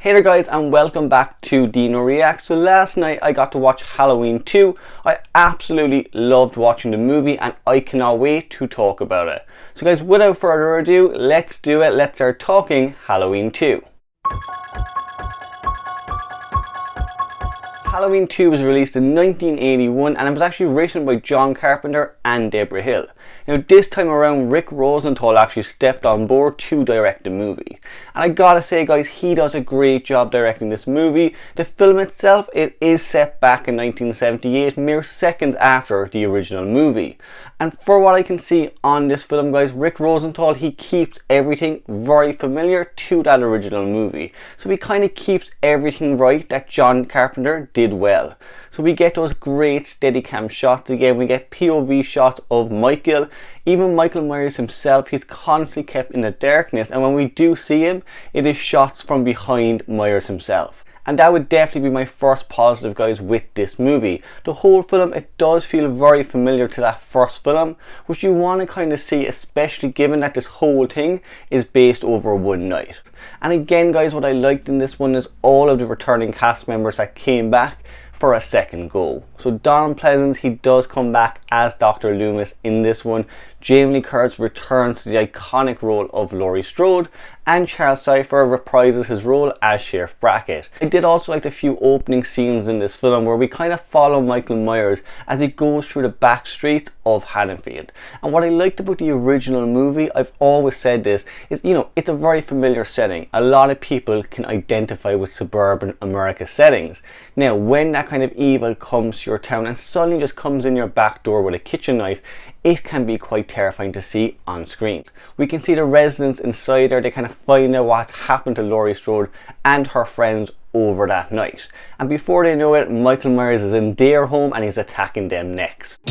Hey there guys, and welcome back to Dino Reacts. So last night I got to watch Halloween 2. I absolutely loved watching the movie and I cannot wait to talk about it. So guys, without further ado, let's do it. Let's start talking Halloween 2. Halloween 2 was released in 1981 and it was actually written by John Carpenter and Deborah Hill. Now this time around, Rick Rosenthal actually stepped on board to direct the movie. And I gotta say guys, he does a great job directing this movie. The film itself, it is set back in 1978, mere seconds after the original movie. And for what I can see on this film guys, Rick Rosenthal, he keeps everything very familiar to that original movie. So he kind of keeps everything right that John Carpenter did well. So we get those great Steadicam shots again, we get POV shots of Michael. Even Michael Myers himself, he's constantly kept in the darkness, and when we do see him, it is shots from behind Myers himself. And that would definitely be my first positive guys with this movie. The whole film, it does feel very familiar to that first film, which you want to kind of see, especially given that this whole thing is based over one night. And again guys, what I liked in this one is all of the returning cast members that came back for a second go. So Donald Pleasence, he does come back as Dr. Loomis in this one. Jamie Lee Curtis returns to the iconic role of Laurie Strode, and Charles Cypher reprises his role as Sheriff Brackett. I did also like the few opening scenes in this film where we kind of follow Michael Myers as he goes through the back streets of Haddonfield. And what I liked about the original movie, I've always said this, is it's a very familiar setting. A lot of people can identify with suburban America settings. Now when that kind of evil comes to your town and suddenly just comes in your back door with a kitchen knife, it can be quite terrifying to see on screen. We can see the residents inside there, they kind of find out what's happened to Laurie Strode and her friends over that night. And before they know it, Michael Myers is in their home and he's attacking them next.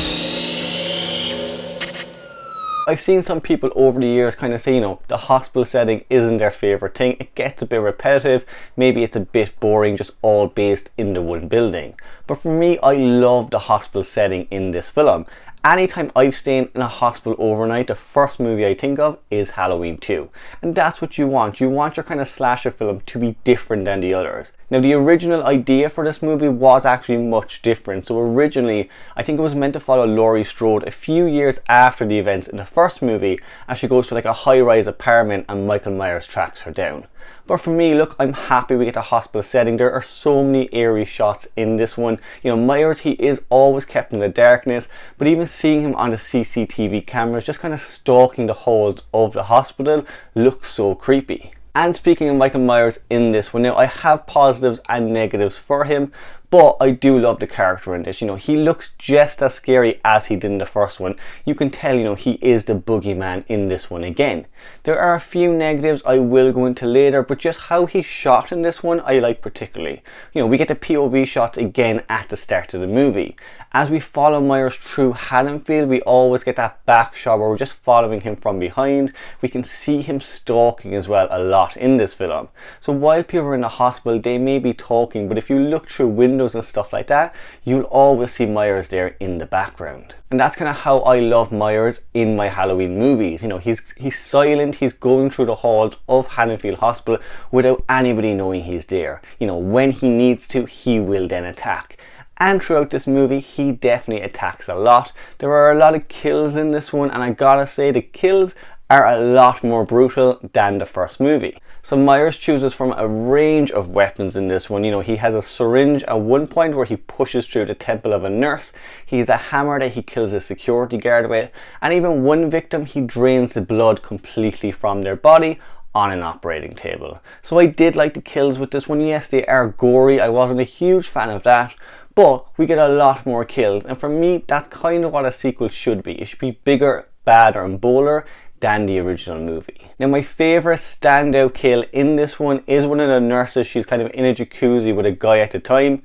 I've seen some people over the years kind of say, the hospital setting isn't their favourite thing. It gets a bit repetitive, maybe it's a bit boring, just all based in the one building. But for me, I love the hospital setting in this film. Anytime I've stayed in a hospital overnight, the first movie I think of is Halloween 2. And that's what you want. You want your kind of slasher film to be different than the others. Now the original idea for this movie was actually much different. So originally, I think it was meant to follow Laurie Strode a few years after the events in the first movie as she goes to like a high-rise apartment and Michael Myers tracks her down. But for me, look, I'm happy we get a hospital setting. There are so many eerie shots in this one. Myers, he is always kept in the darkness, but even seeing him on the CCTV cameras just kind of stalking the halls of the hospital looks so creepy. And speaking of Michael Myers in this one, now I have positives and negatives for him, but I do love the character in this. He looks just as scary as he did in the first one. You can tell, he is the boogeyman in this one again. There are a few negatives I will go into later, but just how he's shot in this one, I like particularly. We get the POV shots again at the start of the movie. As we follow Myers through Haddonfield, we always get that back shot where we're just following him from behind. We can see him stalking as well a lot in this film. So while people are in the hospital, they may be talking, but if you look through windows and stuff like that, you'll always see Myers there in the background. And that's kind of how I love Myers in my Halloween movies. He's silent, he's going through the halls of Haddonfield Hospital without anybody knowing he's there. When he needs to, he will then attack. And throughout this movie, he definitely attacks a lot. There are a lot of kills in this one, and I gotta say the kills are a lot more brutal than the first movie. So Myers chooses from a range of weapons in this one. He has a syringe at one point where he pushes through the temple of a nurse. He has a hammer that he kills a security guard with. And even one victim, he drains the blood completely from their body on an operating table. So I did like the kills with this one. Yes, they are gory. I wasn't a huge fan of that. But we get a lot more kills. And for me, that's kind of what a sequel should be. It should be bigger, badder and bolder than the original movie. Now my favourite standout kill in this one is one of the nurses. She's kind of in a jacuzzi with a guy at the time.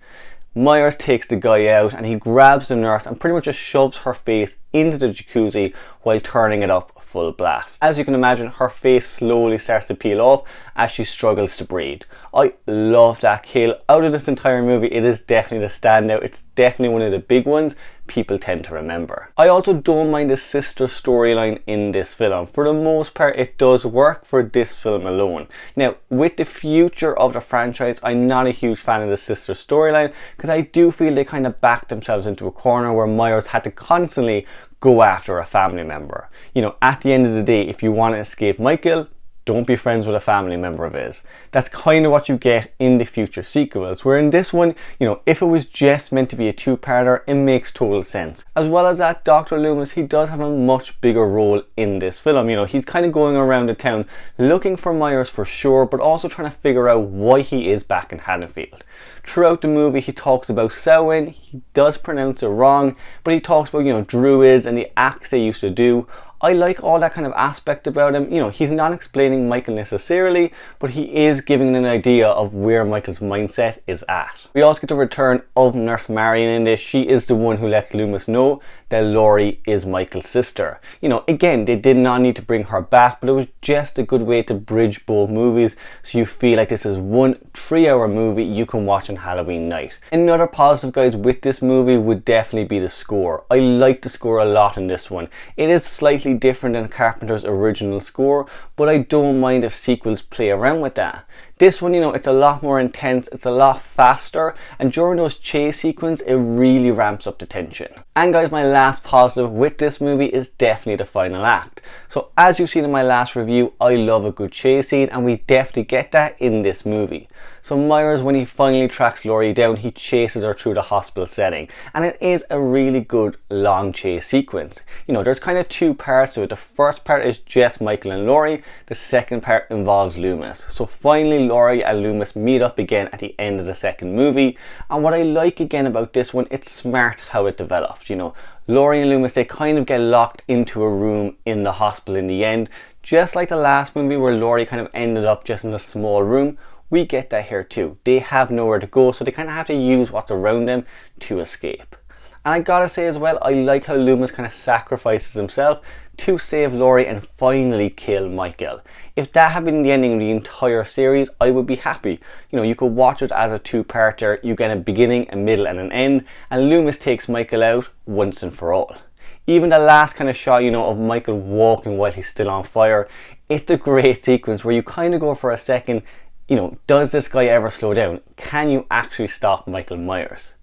Myers takes the guy out and he grabs the nurse and pretty much just shoves her face into the jacuzzi while turning it up full blast. As you can imagine, her face slowly starts to peel off as she struggles to breathe. I love that kill. Out of this entire movie, it is definitely the standout. It's definitely one of the big ones people tend to remember. I also don't mind the sister storyline in this film. For the most part, it does work for this film alone. Now, with the future of the franchise, I'm not a huge fan of the sister storyline because I do feel they kind of backed themselves into a corner where Myers had to constantly go after a family member. You know, at the end of the day, if you want to escape Michael, don't be friends with a family member of his. That's kind of what you get in the future sequels, where in this one, you know, if it was just meant to be a two-parter, it makes total sense. As well as that, Dr. Loomis, he does have a much bigger role in this film. You know, he's kind of going around the town looking for Myers for sure, but also trying to figure out why he is back in Haddonfield. Throughout the movie, he talks about Samhain. He does pronounce it wrong, but he talks about, you know, druids and the acts they used to do. I like all that kind of aspect about him. You know, he's not explaining Michael necessarily, but he is giving an idea of where Michael's mindset is at. We also get the return of Nurse Marion in this. She is the one who lets Loomis know that Laurie is Michael's sister. You know, again, they did not need to bring her back, but it was just a good way to bridge both movies so you feel like this is one 3-hour movie you can watch on Halloween night. Another positive, guys, with this movie would definitely be the score. I like the score a lot in this one. It is slightly different than Carpenter's original score, but I don't mind if sequels play around with that. This one, you know, it's a lot more intense, it's a lot faster, and during those chase sequences, it really ramps up the tension. And guys, my last positive with this movie is definitely the final act. So as you've seen in my last review, I love a good chase scene, and we definitely get that in this movie. So Myers, when he finally tracks Laurie down, he chases her through the hospital setting, and it is a really good long chase sequence. You know, there's kind of two parts to it. The first part is just Michael and Laurie, the second part involves Loomis. So finally Laurie and Loomis meet up again at the end of the second movie, and what I like again about this one, it's smart how it develops. You know, Laurie and Loomis, they kind of get locked into a room in the hospital in the end, just like the last movie where Laurie kind of ended up just in a small room. We get that here too. They have nowhere to go, so they kind of have to use what's around them to escape. And I gotta say as well, I like how Loomis kind of sacrifices himself to save Laurie and finally kill Michael. If that had been the ending of the entire series, I would be happy. You know, you could watch it as a two-parter, you get a beginning, a middle and an end, and Loomis takes Michael out once and for all. Even the last kind of shot, you know, of Michael walking while he's still on fire, it's a great sequence where you kind of go for a second, you know, does this guy ever slow down? Can you actually stop Michael Myers?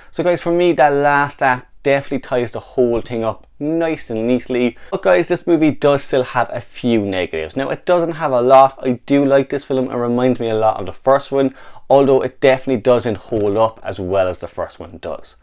So guys, for me, that last act definitely ties the whole thing up nice and neatly. But guys, this movie does still have a few negatives. Now, it doesn't have a lot. I do like this film. It reminds me a lot of the first one, although it definitely doesn't hold up as well as the first one does.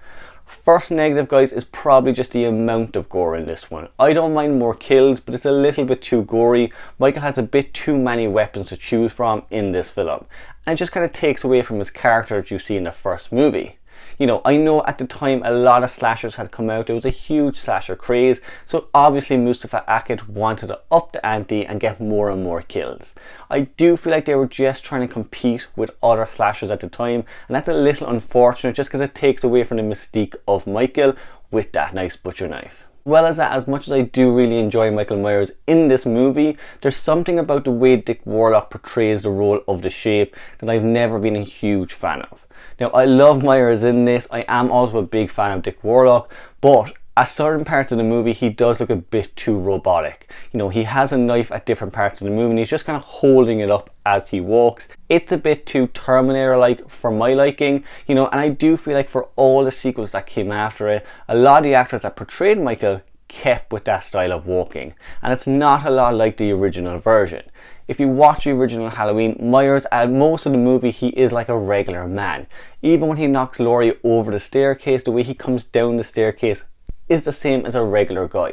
First negative, guys, is probably just the amount of gore in this one. I don't mind more kills, but it's a little bit too gory. Michael has a bit too many weapons to choose from in this film, and it just kind of takes away from his character that you see in the first movie. You know, I know at the time a lot of slashers had come out. There was a huge slasher craze, so obviously Mustafa Akkad wanted to up the ante and get more and more kills. I do feel like they were just trying to compete with other slashers at the time, and that's a little unfortunate just because it takes away from the mystique of Michael with that nice butcher knife. Well as that, as much as I do really enjoy Michael Myers in this movie, there's something about the way Dick Warlock portrays the role of the Shape that I've never been a huge fan of. Now, I love Myers in this. I am also a big fan of Dick Warlock, but at certain parts of the movie, he does look a bit too robotic. You know, he has a knife at different parts of the movie and he's just kind of holding it up as he walks. It's a bit too Terminator-like for my liking, you know, and I do feel like for all the sequels that came after it, a lot of the actors that portrayed Michael kept with that style of walking, and it's not a lot like the original version. If you watch the original Halloween, Myers, at most of the movie, he is like a regular man. Even when he knocks Laurie over the staircase, the way he comes down the staircase is the same as a regular guy.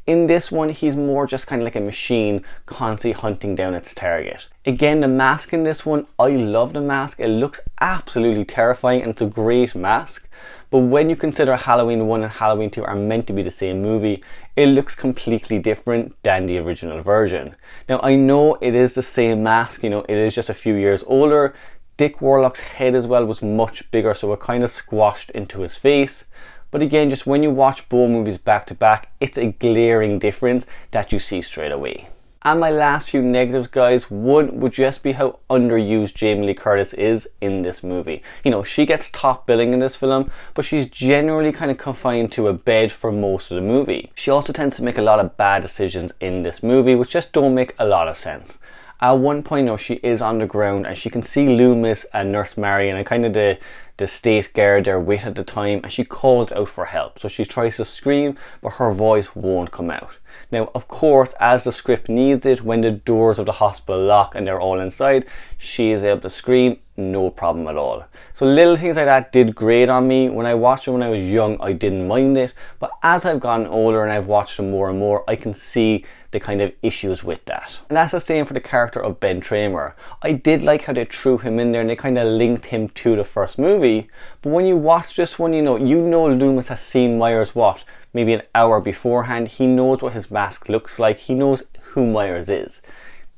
In this one, he's more just kind of like a machine constantly hunting down its target. Again, the mask in this one, I love the mask. It looks absolutely terrifying and it's a great mask. But when you consider Halloween 1 and Halloween 2 are meant to be the same movie, it looks completely different than the original version. Now, I know it is the same mask, you know, it is just a few years older. Dick Warlock's head as well was much bigger, so it kind of squashed into his face. But again, just when you watch both movies back to back, it's a glaring difference that you see straight away. And my last few negatives, guys, one would just be how underused Jamie Lee Curtis is in this movie. You know, she gets top billing in this film, but she's generally kind of confined to a bed for most of the movie. She also tends to make a lot of bad decisions in this movie, which just don't make a lot of sense. At one point, though, she is on the ground and she can see Loomis and Nurse Marion and kind of the state guard they're with at the time, and she calls out for help. So she tries to scream, but her voice won't come out. Now, of course, as the script needs it, when the doors of the hospital lock and they're all inside, she is able to scream, no problem at all. So little things like that did great on me. When I watched it when I was young, I didn't mind it, but as I've gotten older and I've watched them more and more, I can see the kind of issues with that. And that's the same for the character of Ben Tramer. I did like how they threw him in there and they kind of linked him to the first movie, but when you watch this one, you know Loomis has seen Myers maybe an hour beforehand. He knows what his mask looks like. He knows who Myers is.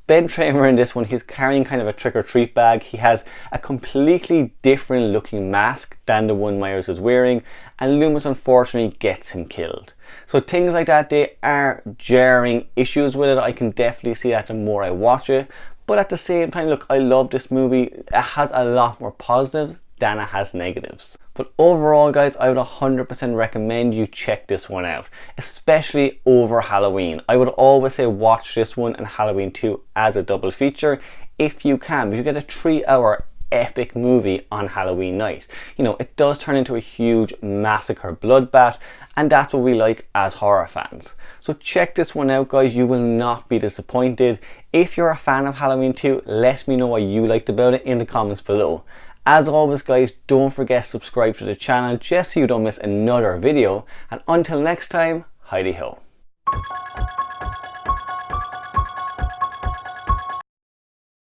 Ben Tramer in this one, he's carrying kind of a trick-or-treat bag. He has a completely different looking mask than the one Myers is wearing, and Loomis unfortunately gets him killed. So things like that, they are jarring issues with it. I can definitely see that the more I watch it, but at the same time, look, I love this movie. It has a lot more positives than it has negatives. But overall, guys, I would 100% recommend you check this one out, especially over Halloween. I would always say watch this one and Halloween 2 as a double feature if you can. But you get a 3-hour epic movie on Halloween night. You know, it does turn into a huge massacre bloodbath, and that's what we like as horror fans. So check this one out, guys. You will not be disappointed. If you're a fan of Halloween 2, let me know what you liked about it in the comments below. As always, guys, don't forget to subscribe to the channel just so you don't miss another video. And until next time, Heidi ho.